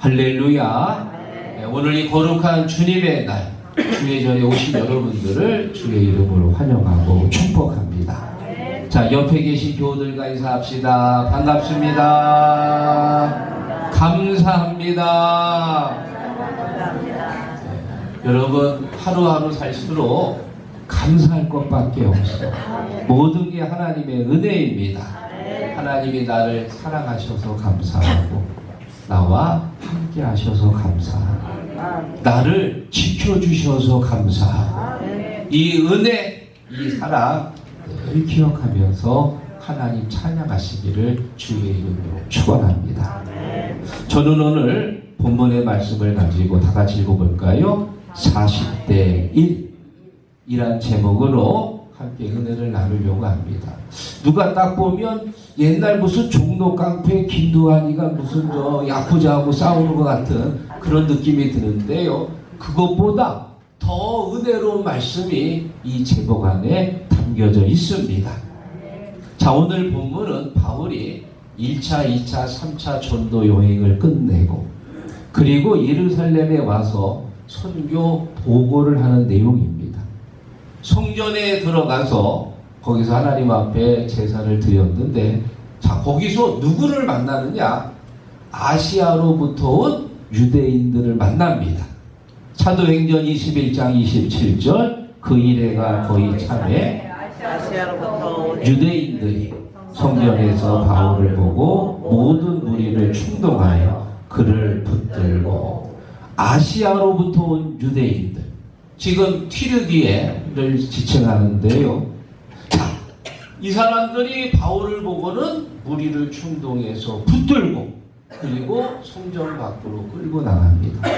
할렐루야. 네, 오늘 이 거룩한 주님의 날, 주의 전에 오신 여러분들을 주의 이름으로 환영하고 축복합니다. 자, 옆에 계신 교우들과 인사합시다. 반갑습니다. 감사합니다. 여러분, 하루하루 살수록 감사할 것밖에 없어. 모든 게 하나님의 은혜입니다. 하나님이 나를 사랑하셔서 감사하고 나와 함께 하셔서 감사하고 나를 지켜주셔서 감사하고 이 은혜, 이 사랑 늘 기억하면서 하나님 찬양하시기를 주의 이름으로 축원합니다. 저는 오늘 본문의 말씀을 가지고 다 같이 읽어볼까요? 40대 1이란 제목으로 함께 은혜를 나누려고 합니다. 누가 딱 보면 옛날 무슨 종로 깡패 김두한이가 무슨 야쿠자하고 싸우는 것 같은 그런 느낌이 드는데요. 그것보다 더 은혜로운 말씀이 이 제목 안에 담겨져 있습니다. 자, 오늘 본문은 바울이 1차, 2차, 3차 전도 여행을 끝내고 그리고 예루살렘에 와서 선교 보고를 하는 내용입니다. 성전에 들어가서 거기서 하나님 앞에 제사를 드렸는데, 자, 거기서 누구를 만나느냐? 아시아로부터 온 유대인들을 만납니다. 사도행전 21장 27절, 그 일해가 거의 참에 유대인들이 성전에서 바울을 보고 모든 무리를 충동하여 그를 붙들고, 아시아로부터 온 유대인들, 지금 튀르기에를 지칭하는데요. 자, 이 사람들이 바울을 보고는 무리를 충동해서 붙들고 그리고 성전 밖으로 끌고 나갑니다.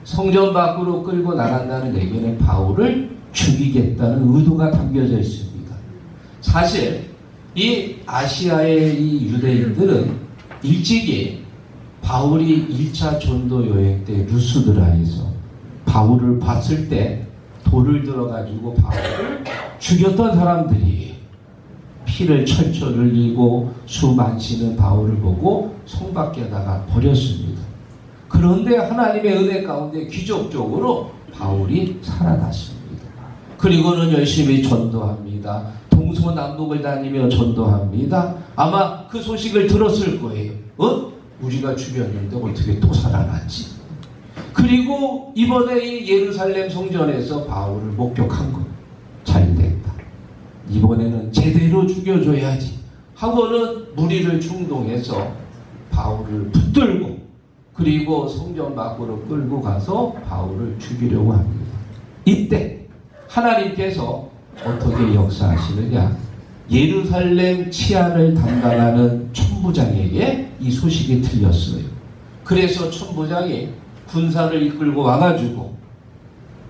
성전 밖으로 끌고 나간다는 얘기는 바울을 죽이겠다는 의도가 담겨져 있습니다. 사실 이 아시아의 이 유대인들은 일찍이 바울이 1차 전도 여행 때 루스드라에서 바울을 봤을 때 돌을 들어가지고 바울을 죽였던 사람들이 피를 철철 흘리고 수많지는 바울을 보고 성 밖에다가 버렸습니다. 그런데 하나님의 은혜 가운데 기적적으로 바울이 살아났습니다. 그리고는 열심히 전도합니다. 동서남북을 다니며 전도합니다. 아마 그 소식을 들었을 거예요. 우리가 죽였는데 어떻게 또 살아났지? 그리고 이번에 이 예루살렘 성전에서 바울을 목격한 거 잘 됐다. 이번에는 제대로 죽여줘야지 하고는 무리를 충동해서 바울을 붙들고 그리고 성전 밖으로 끌고 가서 바울을 죽이려고 합니다. 이때 하나님께서 어떻게 역사하시느냐? 예루살렘 치안을 담당하는 천부장에게 이 소식이 들렸어요. 그래서 천부장이 군사를 이끌고 와가지고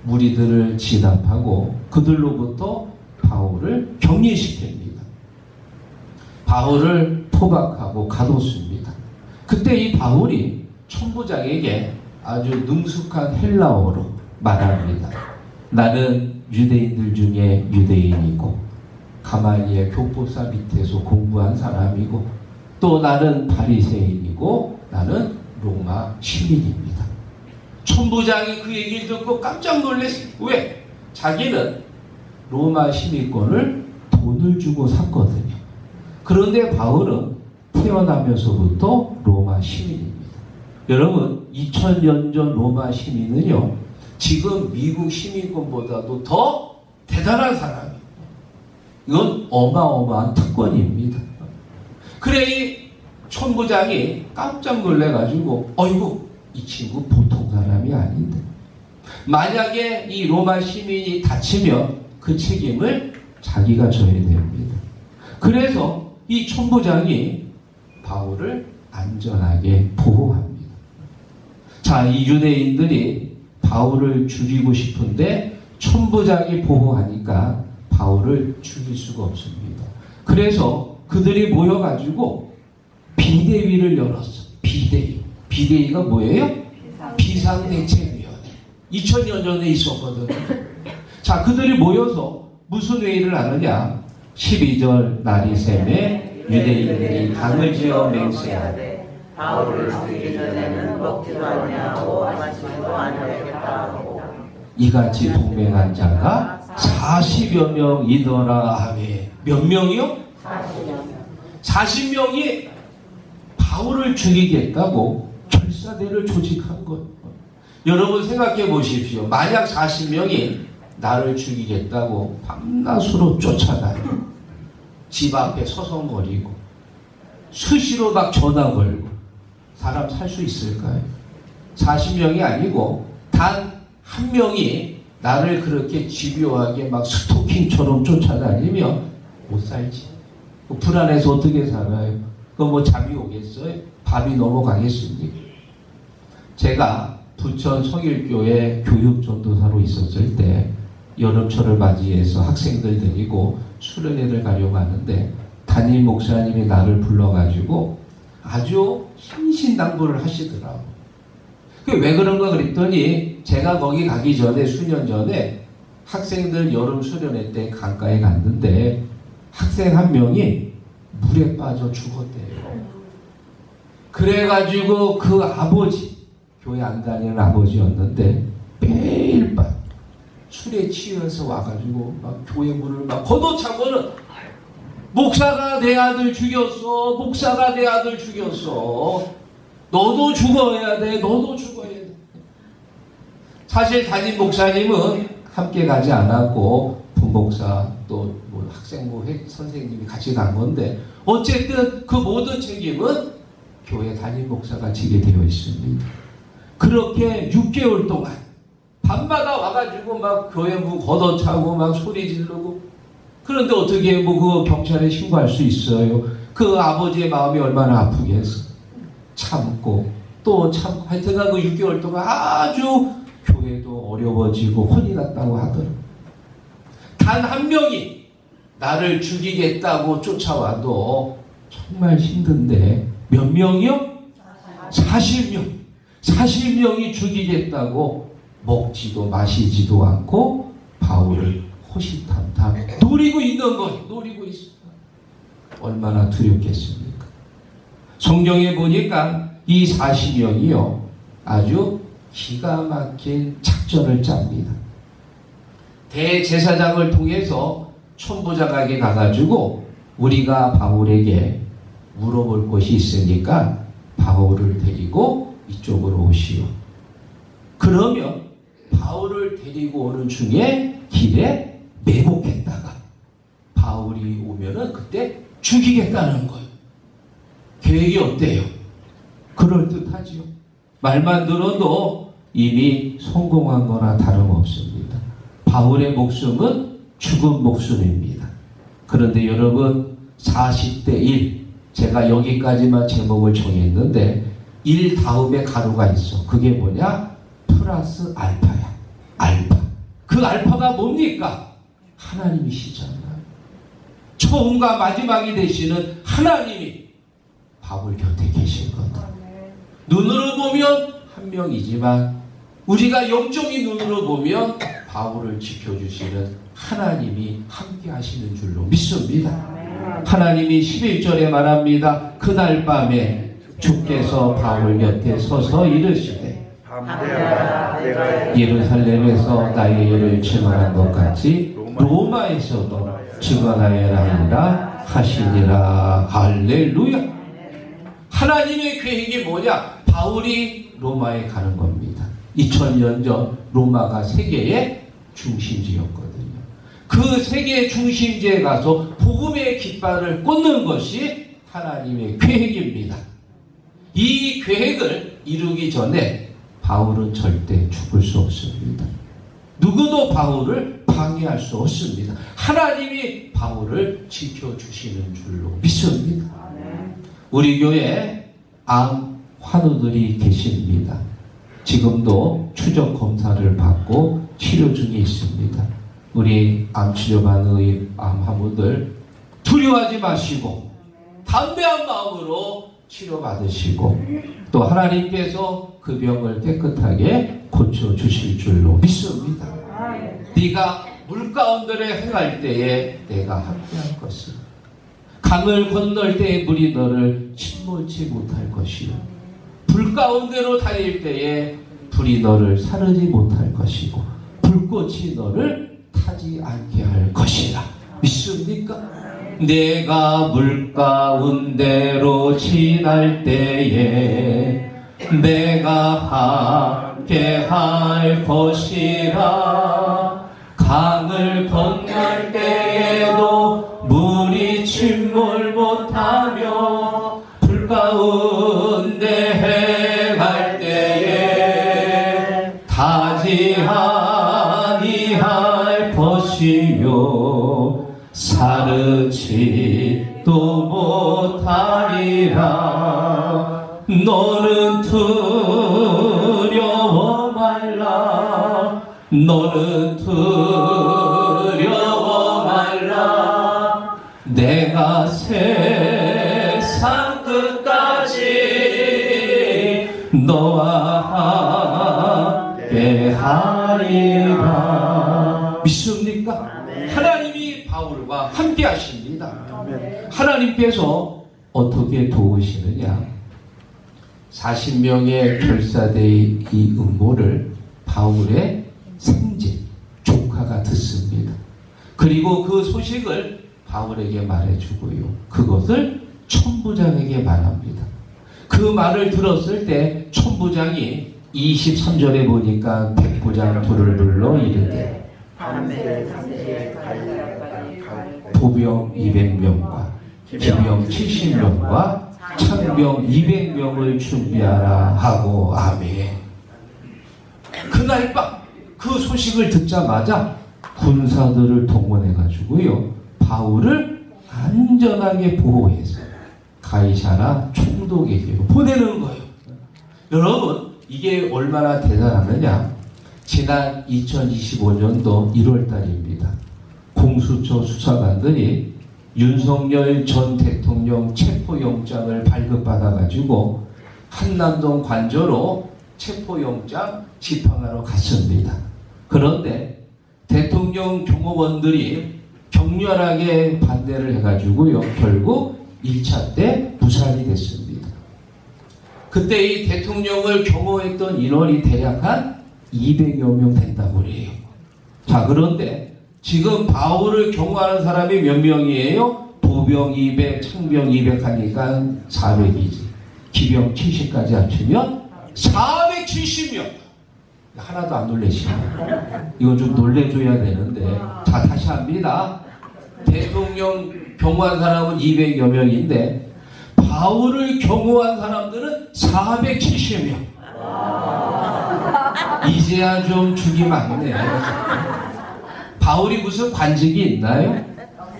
무리들을 진압하고 그들로부터 바울을 격리시킵니다. 바울을 포박하고 가뒀습니다. 그때 이 바울이 천부장에게 아주 능숙한 헬라어로 말합니다. 나는 유대인들 중에 유대인이고 가말리엘 교법사 밑에서 공부한 사람이고 또 나는 바리새인이고 나는 로마 시민입니다. 천부장이 그 얘기를 듣고 깜짝 놀랐어요. 왜? 자기는 로마 시민권을 돈을 주고 샀거든요. 그런데 바울은 태어나면서부터 로마 시민입니다. 여러분, 2000년 전 로마 시민은요, 지금 미국 시민권보다도 더 대단한 사람이에요. 이건 어마어마한 특권입니다. 그래, 이 천부장이 깜짝 놀래가지고, 어이구, 이 친구 보통 사람이 아닌데. 만약에 이 로마 시민이 다치면 그 책임을 자기가 져야 됩니다. 그래서 이 천부장이 바울을 안전하게 보호합니다. 자, 이 유대인들이 바울을 죽이고 싶은데 천부장이 보호하니까 바울을 죽일 수가 없습니다. 그래서 그들이 모여가지고 비대위를 열었어. 비대위. 비대위가 뭐예요? 비상대책위원회. 2000년 전에 있었거든요. 자, 그들이 모여서 무슨 회의를 하느냐? 12절 날이 샘에 유대인들이 당을 지어 맹세하되 바울을 죽이기 전에는 먹지도 아니하고 마시지도 아니하겠다 하고 이같이 동맹한 자가 40여 명이더라. 아멘. 몇 명이요? 40명이 바울을 죽이겠다고 결사대를 조직한 거예요. 여러분 생각해 보십시오. 만약 40명이 나를 죽이겠다고 밤낮으로 쫓아다니고 집 앞에 서성거리고 수시로 막 전화 걸고 사람 살 수 있을까요? 40명이 아니고 단 한 명이 나를 그렇게 집요하게 막 스토킹처럼 쫓아다니면 못 살지. 불안해서 어떻게 살아요? 그거 뭐 잠이 오겠어요? 밤이 넘어가겠습니까? 제가 부천 성일교회 교육전도사로 있었을 때 여름철을 맞이해서 학생들 데리고 수련회를 가려고 하는데 담임 목사님이 나를 불러가지고 아주 신신당부를 하시더라고. 왜 그런가 그랬더니 제가 거기 가기 전에 수년 전에 학생들 여름 수련회 때 강가에 갔는데 학생 한 명이 물에 빠져 죽었대요. 그래가지고 그 아버지, 교회 안 다니는 아버지였는데 매일 밤 술에 취해서 와가지고 막 교회 문을 막 걷어차고는 목사가 내 아들 죽였어. 목사가 내 아들 죽였어. 너도 죽어야 돼. 너도 죽어야 돼. 사실 담임 목사님은 함께 가지 않았고 부목사 또 뭐 학생부 선생님이 같이 간 건데 어쨌든 그 모든 책임은 교회 담임 목사가 지게 되어 있습니다. 그렇게 6개월 동안 밤마다 와가지고 막 교회 문 걷어차고 막 소리 지르고 그런데 어떻게 뭐 그 경찰에 신고할 수 있어요? 그 아버지의 마음이 얼마나 아프겠어. 참고 또 참고 하여튼간 그 6개월 동안 아주 교회도 어려워지고 혼이 났다고 하더라고요. 단 한 명이 나를 죽이겠다고 쫓아와도 정말 힘든데 몇 명이요? 40명. 40명이 죽이겠다고 먹지도 마시지도 않고 바울을 호시탐탐 노리고 있는 거예요. 노리고 있습니다. 얼마나 두렵겠습니까? 성경에 보니까 이 40명이요 아주 기가 막힌 작전을 짭니다. 대제사장을 통해서 천부장에게 가가지고 우리가 바울에게 물어볼 것이 있으니까 바울을 데리고 이쪽으로 오시오. 그러면 바울을 데리고 오는 중에 길에 매복했다가 바울이 오면은 그때 죽이겠다는 거예요. 계획이 어때요? 그럴듯하지요. 말만 들어도 이미 성공한 거나 다름없습니다. 바울의 목숨은 죽은 목숨입니다. 그런데 여러분 40대 1 제가 여기까지만 제목을 정했는데 1 다음에 가로가 있어. 그게 뭐냐? 플러스 알파야. 알파. 그 알파가 뭡니까? 하나님이시잖아요. 처음과 마지막이 되시는 하나님이 바울 곁에 계신 거다. 눈으로 보면 한 명이지만 우리가 영적인 눈으로 보면 바울을 지켜주시는 하나님이 함께 하시는 줄로 믿습니다. 하나님이 11절에 말합니다. 그날 밤에 주께서 바울 곁에 서서 이르시되 예루살렘에서 나의 일을 증언한 것 같이 로마에서도 증언하여라 하니라 하시니라. 할렐루야. 하나님의 계획이 뭐냐? 바울이 로마에 가는 겁니다. 2000년 전 로마가 세계의 중심지였거든요. 그 세계의 중심지에 가서 복음의 깃발을 꽂는 것이 하나님의 계획입니다. 이 계획을 이루기 전에 바울은 절대 죽을 수 없습니다. 누구도 바울을 방해할 수 없습니다. 하나님이 바울을 지켜주시는 줄로 믿습니다. 우리 교회에 암 환우들이 계십니다. 지금도 추적 검사를 받고 치료 중에 있습니다. 우리 암 치료받는 암 환우들 두려워하지 마시고 담대한 마음으로 치료받으시고 또 하나님께서 그 병을 깨끗하게 고쳐주실 줄로 믿습니다. 네가 물가운데를 행할 때에 내가 함께할 것을, 강을 건널 때에 물이 너를 침몰치 못할 것이요, 불 가운데로 다닐 때에 불이 너를 사르지 못할 것이고 불꽃이 너를 타지 않게 할 것이라. 믿습니까? 내가 물 가운데로 지날 때에 내가 함께 할 것이라. 강을 건널 때에도 물이 침몰 못하며 불 가운데 갈 때에 타지 아니할 것이요 사르지도 못하리라. 너는 두려워 말라. 너는 두려워 말라. 내가 세상 끝까지 너와 함께 하리라. 믿습니까? 하나님이 바울과 함께 하십니다. 하나님께서 어떻게 도우시느냐? 40명의 별사대의 이 음모를 바울의 생제, 조카가 듣습니다. 그리고 그 소식을 바울에게 말해주고요. 그것을 천부장에게 말합니다. 그 말을 들었을 때 천부장이 23절에 보니까 백부장 둘을 불러 이르되 보병 200명과 기병 70명과 창병 200명을 준비하라 하고. 아멘. 그날 밤 그 소식을 듣자마자 군사들을 동원해 가지고요 바울을 안전하게 보호해서 가이사라 총독에게로 보내는 거예요. 여러분, 이게 얼마나 대단하느냐? 지난 2025년도 1월달입니다. 공수처 수사관들이 윤석열 전 대통령 체포영장을 발급받아가지고 한남동 관저로 체포영장 집행하러 갔습니다. 그런데 대통령 경호원들이 격렬하게 반대를 해가지고요 결국 1차 때 무산이 됐습니다. 그때 이 대통령을 경호했던 인원이 대략 한 200여 명 된다고 그래요. 자, 그런데 지금 바울을 경호하는 사람이 몇 명이에요? 보병 200, 창병 200 하니까 400이지. 기병 70까지 합치면 470명. 하나도 안 놀래시네. 이거 좀 놀래줘야 되는데. 자, 다시 합니다. 대통령 경호한 사람은 200여 명인데 바울을 경호한 사람들은 470명. 이제야 좀 죽이 많네. 바울이 무슨 관직이 있나요?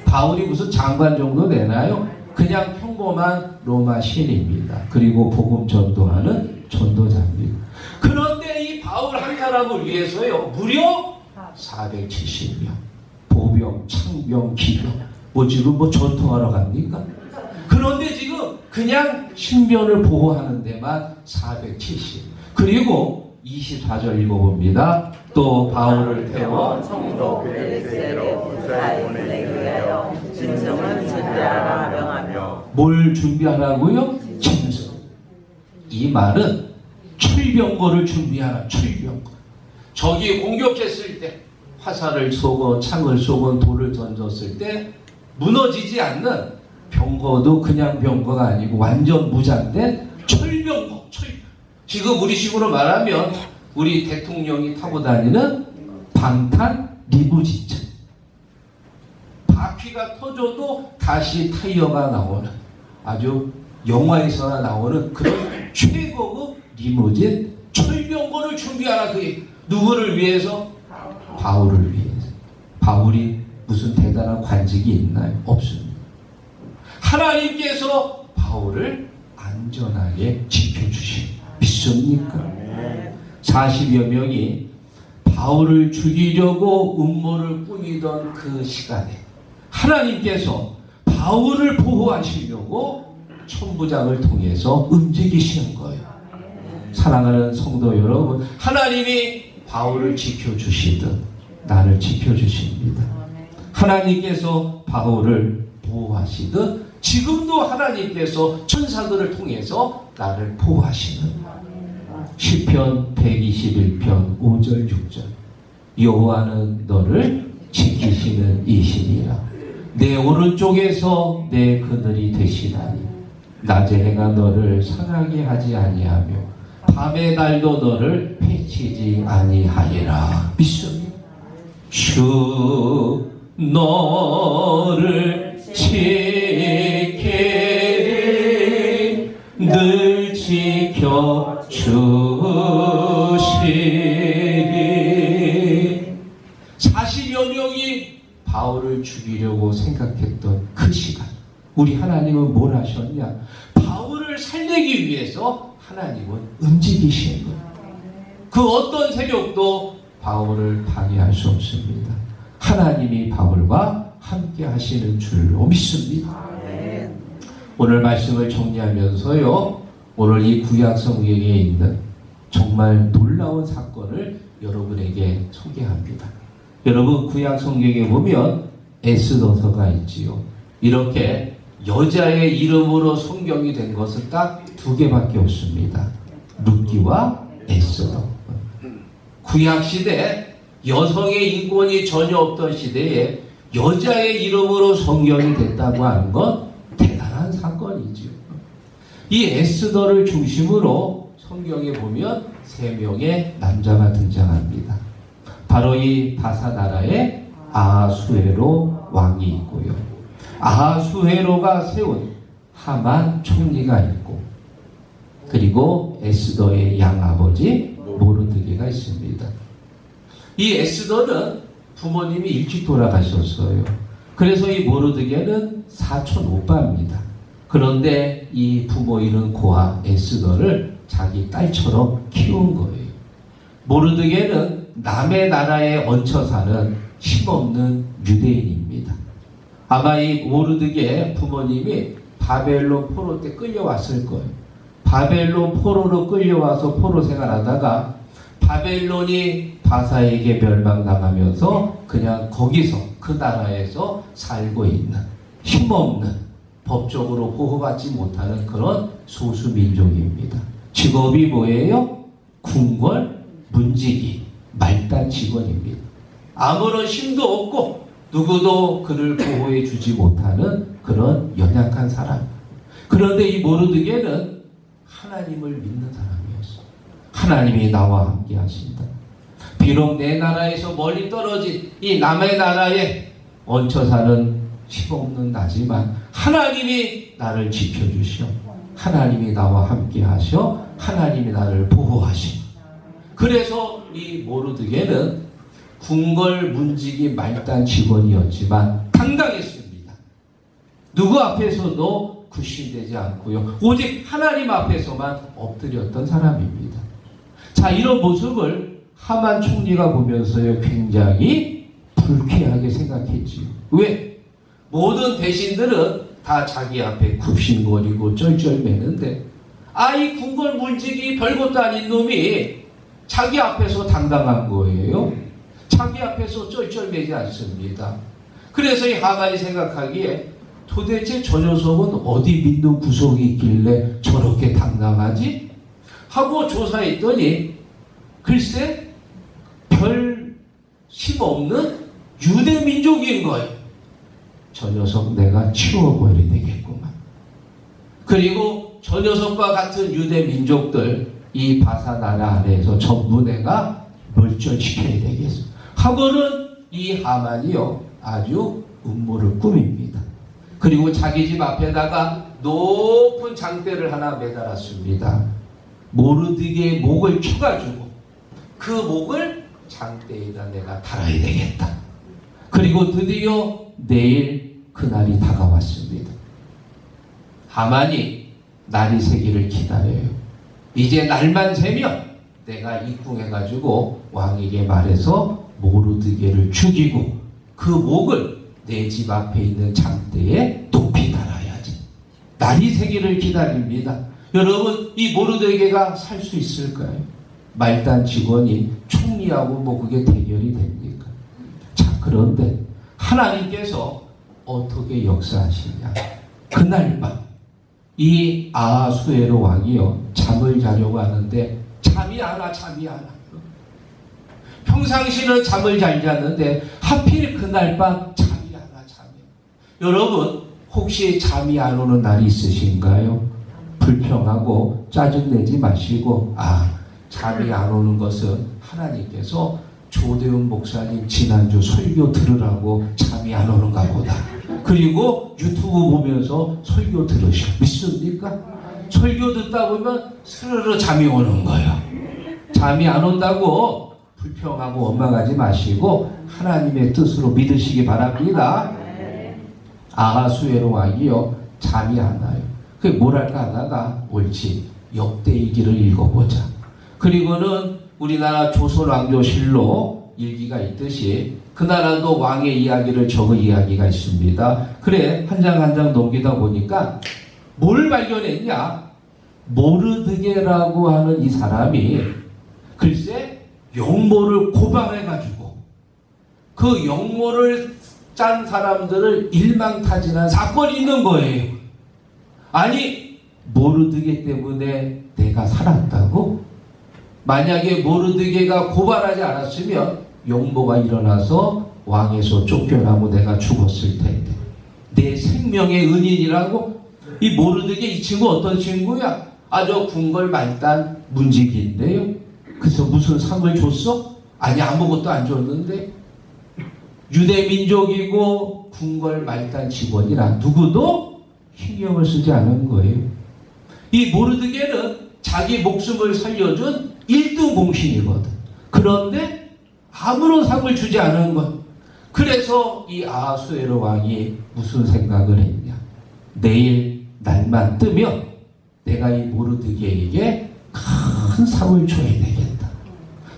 바울이 무슨 장관 정도 되나요? 그냥 평범한 로마 신입니다. 그리고 복음 전도하는 전도자입니다. 그런데 이 바울 한 사람을 위해서요 무려 470명 보병, 창병, 기병 뭐 지금 뭐 전통하러 갑니까? 그런데 지금 그냥 신변을 보호하는 데만 470. 그리고 24절 읽어봅니다. 또 바울을 태워 성도 빌립보로 무사히 보내기 위하여 진성을 준비하라 명하며. 뭘 준비하라고요? 진성. 이 말은 철병거를 준비하라. 철병거. 적이 공격했을 때 화살을 쏘고 창을 쏘고 돌을 던졌을 때 무너지지 않는 병거도 그냥 병거가 아니고 완전 무장된 철병거. 지금 우리식으로 말하면 우리 대통령이 타고 다니는 방탄 리무진차. 바퀴가 터져도 다시 타이어가 나오는 아주 영화에서나 나오는 그런 최고급 리무진 철병거를 준비하라. 그게 누구를 위해서? 바울을 위해서. 바울이 무슨 대단한 관직이 있나요? 없습니다. 하나님께서 바울을 안전하게 지켜주십니다. 믿습니까? 40여 명이 바울을 죽이려고 음모를 꾸미던 그 시간에 하나님께서 바울을 보호하시려고 천부장을 통해서 움직이시는 거예요. 사랑하는 성도 여러분, 하나님이 바울을 지켜주시듯 나를 지켜주십니다. 하나님께서 바울을 보호하시듯 지금도 하나님께서 천사들을 통해서 나를 보호하시는 시편 121편 5절 6절 여호와는 너를 지키시는 이시니라. 내 오른쪽에서 내 그늘이 되시나니 낮에 해가 너를 상하게 하지 아니하며 밤의 날도 너를 해치지 아니하리라. 믿습니다. 주 너를 지키리 늘 지켜주시리. 40여 명이 바울을 죽이려고 생각했던 그 시간, 우리 하나님은 뭘 하셨냐? 바울을 살리기 위해서 하나님은 움직이신 거예요. 그 어떤 세력도 바울을 방해할 수 없습니다. 하나님이 바울과 함께 하시는 줄로 믿습니다. 오늘 말씀을 정리하면서요, 오늘 이 구약 성경에 있는 정말 놀라운 사건을 여러분에게 소개합니다. 여러분, 구약 성경에 보면 에스더서가 있지요. 이렇게 여자의 이름으로 성경이 된 것은 딱 두 개밖에 없습니다. 룻기와 에스더. 구약 시대 여성의 인권이 전혀 없던 시대에 여자의 이름으로 성경이 됐다고 하는 건 대단한 사건이죠. 이 에스더를 중심으로 성경에 보면 3명의 남자가 등장합니다. 바로 이 바사 나라의 아하수에로 왕이 있고요. 아하수에로가 세운 하만 총리가 있고, 그리고 에스더의 양아버지 모르드게가 있습니다. 이 에스더는 부모님이 일찍 돌아가셨어요. 그래서 이 모르드게는 사촌 오빠입니다. 그런데 이 부모 잃은 고아 에스더를 자기 딸처럼 키운 거예요. 모르드게는 남의 나라에 얹혀 사는 힘없는 유대인입니다. 아마 이 모르드게 부모님이 바벨론 포로 때 끌려왔을 거예요. 바벨론 포로로 끌려와서 포로 생활하다가 바벨론이 바사에게 멸망당하면서 그냥 거기서 그 나라에서 살고 있는 힘없는, 법적으로 보호받지 못하는 그런 소수민족입니다. 직업이 뭐예요? 궁궐, 문지기, 말단 직원입니다. 아무런 힘도 없고 누구도 그를 보호해 주지 못하는 그런 연약한 사람. 그런데 이 모르드게는 하나님을 믿는 사람이었어. 하나님이 나와 함께 하신다. 비록 내 나라에서 멀리 떨어진 이 남의 나라에 얹혀 사는 힘없는 나지만 하나님이 나를 지켜주시오. 하나님이 나와 함께 하셔. 하나님이 나를 보호하시오. 그래서 이 모르드게는 궁궐 문지기 말단 직원이었지만 당당했습니다. 누구 앞에서도 굽신되지 않고요. 오직 하나님 앞에서만 엎드렸던 사람입니다. 자, 이런 모습을 하만 총리가 보면서요, 굉장히 불쾌하게 생각했지요. 왜? 모든 대신들은 다 자기 앞에 굽신거리고 쩔쩔매는데, 이 궁궐 문지기 별것도 아닌 놈이 자기 앞에서 당당한 거예요. 자기 앞에서 쩔쩔매지 않습니다. 그래서 이 하만이 생각하기에 도대체 저 녀석은 어디 믿는 구석이 있길래 저렇게 당당하지? 하고 조사했더니 글쎄 별 힘없는 유대 민족인 거예요. 저 녀석 내가 치워버려야 되겠구만. 그리고 저 녀석과 같은 유대 민족들 이 바사 나라 안에서 전부 내가 멸절시켜야 되겠어. 하고는 이 하만이요 아주 음모를 꾸밉니다. 그리고 자기 집 앞에다가 높은 장대를 하나 매달았습니다. 모르드게의 목을 쳐가지고 그 목을 장대에다 내가 달아야 되겠다. 그리고 드디어 내일 그날이 다가왔습니다. 하만이 날이 새기를 기다려요. 이제 날만 새면 내가 입궁해가지고 왕에게 말해서 모르드게를 죽이고 그 목을 내 집 앞에 있는 장대에 높이 달아야지. 날이 새기를 기다립니다. 여러분, 이 모르드게가 살 수 있을까요? 말단 직원이 총리하고 뭐 그게 대결이 됩니까? 자, 그런데 하나님께서 어떻게 역사하시냐? 그날 밤 이 아하수에로 왕이요 잠을 자려고 하는데 잠이 안 와. 평상시는 잠을 잘 잤는데 하필 그날 밤 잠이 안 와. 여러분 혹시 잠이 안 오는 날이 있으신가요? 불평하고 짜증내지 마시고 잠이 안 오는 것은 하나님께서 조대훈 목사님 지난주 설교 들으라고 잠이 안 오는가 보다. 그리고 유튜브 보면서 설교 들으셔. 믿습니까? 설교 듣다 보면 스르르 잠이 오는 거예요. 잠이 안 온다고 불평하고 원망하지 마시고 하나님의 뜻으로 믿으시기 바랍니다. 아하수에로 왕이요 잠이 안 와요. 그게 뭐랄까 하다가 옳지 역대기를 읽어보자. 그리고는 우리나라 조선왕조실록 일기가 있듯이 그 나라도 왕의 이야기를 적은 이야기가 있습니다. 그래 한 장 한 장 넘기다 보니까 뭘 발견했냐? 모르드게라고 하는 이 사람이 글쎄 영모를 고발해가지고 그 영모를 짠 사람들을 일망타진한 사건이 있는 거예요. 아니 모르드게 때문에 내가 살았다고? 만약에 모르드게가 고발하지 않았으면 영모가 일어나서 왕에서 쫓겨나고 내가 죽었을 텐데 내 생명의 은인이라고? 이 모르드게 이 친구 어떤 친구야? 저 궁궐말단 문직인데요. 그래서 무슨 상을 줬어? 아니 아무것도 안 줬는데 유대민족이고 궁궐말단 직원이라 누구도 신경을 쓰지 않은 거예요. 이 모르드게는 자기 목숨을 살려준 1등 공신이거든. 그런데 아무런 상을 주지 않은 것. 그래서 이 아하수에로 왕이 무슨 생각을 했냐? 내일 날만 뜨면 내가 이 모르드게에게 큰 상을 줘야 되겠다.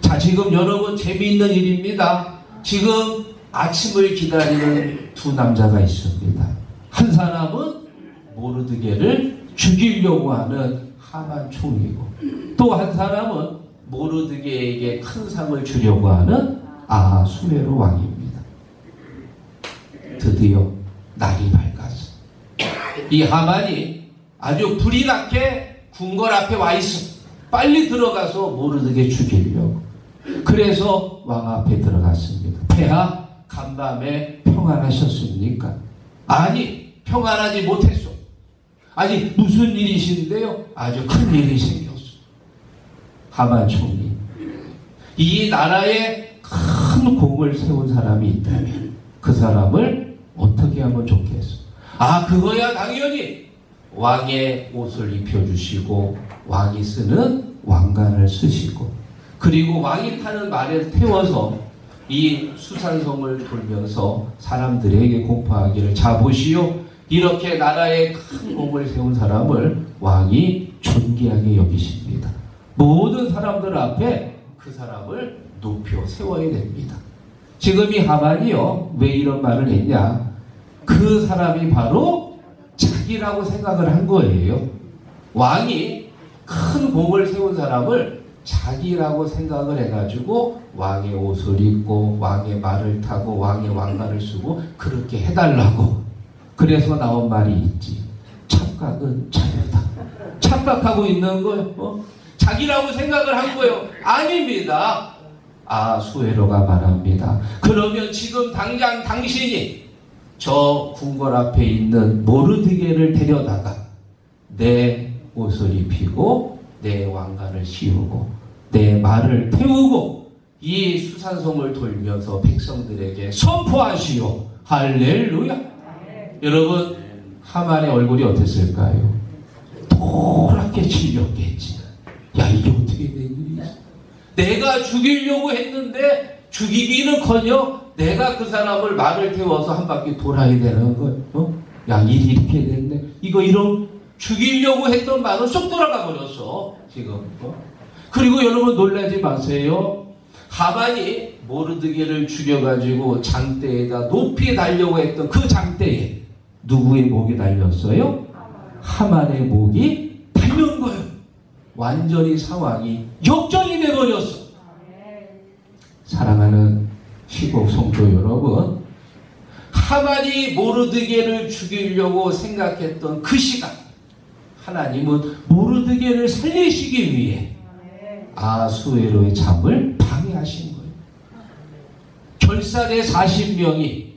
자, 지금 여러분 재미있는 일입니다. 지금 아침을 기다리는 두 남자가 있습니다. 한 사람은 모르드게를 죽이려고 하는 하만 총리고 또 한 사람은 모르드게에게 큰 상을 주려고 하는 아하수에로 왕입니다. 드디어 날이 밝았어. 이 하만이 아주 불이 나게 궁궐 앞에 와 있어. 빨리 들어가서 모르드게 죽이려고. 그래서 왕 앞에 들어갔습니다. 폐하 간밤에 평안하셨습니까? 아니 평안하지 못했어. 아니 무슨 일이신데요? 아주 큰 일이 생겼어. 하만 총리, 이 나라에 큰 공을 세운 사람이 있다면 그 사람을 어떻게 하면 좋겠어? 그거야 당연히 왕의 옷을 입혀주시고 왕이 쓰는 왕관을 쓰시고 그리고 왕이 타는 말에 태워서 이 수산성을 돌면서 사람들에게 공포하기를 자 보시오. 이렇게 나라에 큰 공을 세운 사람을 왕이 존귀하게 여기십니다. 모든 사람들 앞에 그 사람을 높여 세워야 됩니다. 지금 이 하만이요 왜 이런 말을 했냐? 그 사람이 바로 자기라고 생각을 한 거예요. 왕이 큰 공을 세운 사람을 자기라고 생각을 해가지고 왕의 옷을 입고 왕의 말을 타고 왕의 왕관을 쓰고 그렇게 해달라고. 그래서 나온 말이 있지. 착각은 자유다. 착각하고 있는 거예요. 자기라고 생각을 한 거예요. 아닙니다. 아하수에로가 말합니다. 그러면 지금 당장 당신이 저 궁궐 앞에 있는 모르드게를 데려다가 내 옷을 입히고 내 왕관을 씌우고 내 말을 태우고 이 수산성을 돌면서 백성들에게 선포하시오. 할렐루야. 여러분 하만의 얼굴이 어땠을까요? 노랗게 질렸겠지. 야 이게 어떻게 된 일이지? 내가 죽이려고 했는데 죽이기는커녕 내가 그 사람을 말을 태워서 한 바퀴 돌아야 되는 거. 야 일이 이렇게 됐네. 이런 죽이려고 했던 말은 쏙 돌아가 버렸어 지금. 그리고 여러분 놀라지 마세요. 하만이 모르드게를 죽여가지고 장대에다 높이 달려고 했던 그 장대에 누구의 목이 달렸어요? 하만의 목이 달린 거예요. 완전히 상황이 역전이 돼버렸어. 사랑하는 시국 성도 여러분, 하만이 모르드게를 죽이려고 생각했던 그 시간, 하나님은 모르드게를 살리시기 위해 아수에로의 잠을 방해하신 거예요. 결sad의 40명이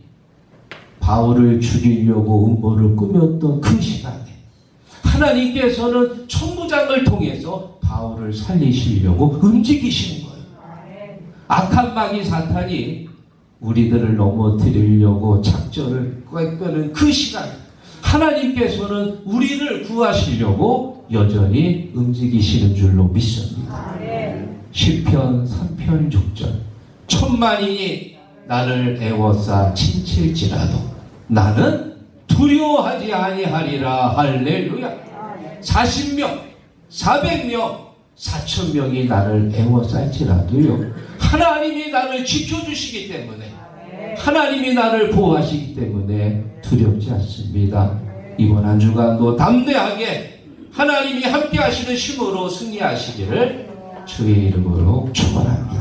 바울을 죽이려고 음모를 꾸몄던 그 시간에 하나님께서는 천부장을 통해서 바울을 살리시려고 움직이시는 거예요. 악한 마귀 사탄이 우리들을 넘어뜨리려고 작전을 꿰끄는 그 시간, 하나님께서는 우리를 구하시려고 여전히 움직이시는 줄로 믿습니다. 시편 3편 6절, 천만인이 나를 애워싸 친칠지라도 나는 두려워하지 아니하리라. 할렐루야. 40명, 400명, 4,000명이 나를 애워쌀지라도요, 하나님이 나를 지켜주시기 때문에, 하나님이 나를 보호하시기 때문에 두렵지 않습니다. 이번 한 주간도 담대하게 하나님이 함께 하시는 힘으로 승리하시기를 주의 이름으로 축원합니다.